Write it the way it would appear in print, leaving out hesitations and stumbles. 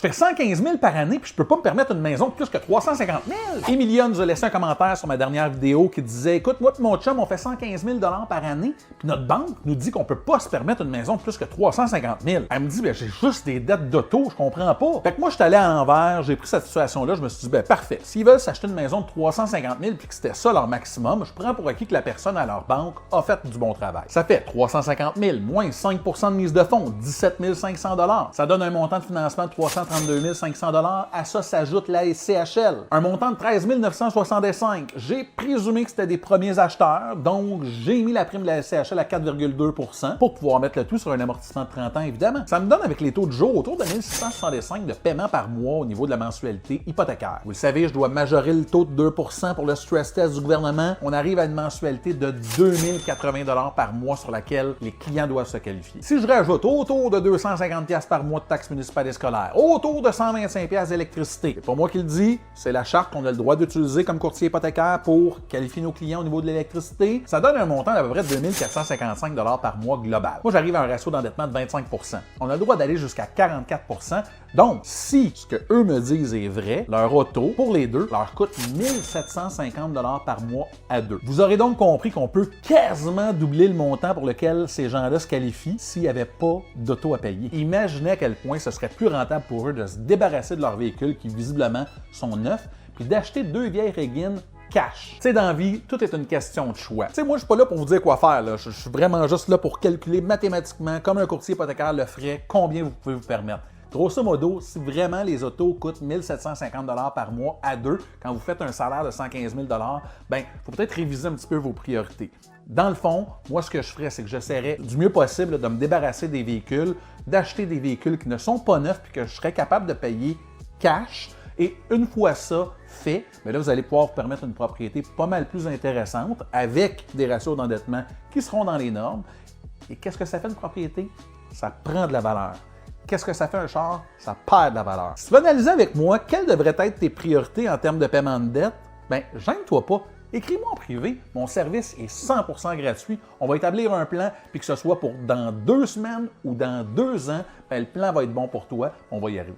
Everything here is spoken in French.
fais 115 000 par année puis je peux pas me permettre une maison de plus que 350 000. Emilia nous a laissé un commentaire sur ma dernière vidéo qui disait « Écoute, moi et mon chum, on fait 115 000 par année, puis notre banque nous dit qu'on peut pas se permettre une maison de plus que 350 000. » Elle me dit « Ben, j'ai juste des dettes d'auto, je comprends pas. » Fait que moi, je suis allé à l'envers, j'ai pris cette situation-là, je me suis dit « Ben, parfait. S'ils veulent s'acheter une maison de 350 000 puis que c'était ça leur maximum, je prends pour acquis que la personne à leur banque a fait du bon travail. » Ça fait 350 000 moins 5 de mise de fonds, 17 500 $. Ça donne un montant de financement de 332 500 $. À ça s'ajoute la CHL. Un montant de 13 965. J'ai présumé que c'était des premiers acheteurs, donc j'ai mis la prime de la CHL à 4,2 % pour pouvoir mettre le tout sur un amortissement de 30 ans, évidemment. Ça me donne, avec les taux de jour, autour de 1665 de paiement par mois au niveau de la mensualité hypothécaire. Vous le savez, je dois majorer le taux de 2 % pour le stress test du gouvernement. On arrive à une mensualité de 2080 $ par mois sur laquelle les clients doivent se qualifier. Si je rajoute autour de 250 $ par mois de taxes municipales et scolaires, autour de 125 $ d'électricité, c'est pas moi qui le dis, c'est la charte qu'on a le droit d'utiliser comme courtier hypothécaire pour qualifier nos clients au niveau de l'électricité, ça donne un montant d'à peu près de 2455 $ par mois global. Moi, j'arrive à un ratio d'endettement de 25 %. On a le droit d'aller jusqu'à 44 %. Donc, si ce que eux me disent est vrai, leur auto, pour les deux, leur coûte 1750 $ par mois à deux. Vous aurez donc compris qu'on peut quasiment doubler le montant pour lequel ces gens-là se qualifient s'il n'y avait pas d'auto à payer. Imaginez à quel point ce serait plus rentable pour eux de se débarrasser de leurs véhicules qui visiblement sont neufs, puis d'acheter deux vieilles Régines cash. Tu sais, dans la vie, tout est une question de choix. Tu sais, moi, je suis pas là pour vous dire quoi faire, là. Je suis vraiment juste là pour calculer mathématiquement, comme un courtier hypothécaire le ferait, combien vous pouvez vous permettre. Grosso modo, si vraiment les autos coûtent 1750 $ par mois à deux, quand vous faites un salaire de 115 000 $, ben, il faut peut-être réviser un petit peu vos priorités. Dans le fond, moi, ce que je ferais, c'est que j'essaierais du mieux possible de me débarrasser des véhicules, d'acheter des véhicules qui ne sont pas neufs puis que je serais capable de payer cash. Et une fois ça fait, bien là, vous allez pouvoir vous permettre une propriété pas mal plus intéressante avec des ratios d'endettement qui seront dans les normes. Et qu'est-ce que ça fait une propriété? Ça prend de la valeur. Qu'est-ce que ça fait un char? Ça perd de la valeur. Si tu veux analyser avec moi quelles devraient être tes priorités en termes de paiement de dette, bien, gêne-toi pas. Écris-moi en privé. Mon service est 100% gratuit. On va établir un plan, puis que ce soit pour dans 2 semaines ou dans 2 ans, bien, le plan va être bon pour toi. On va y arriver.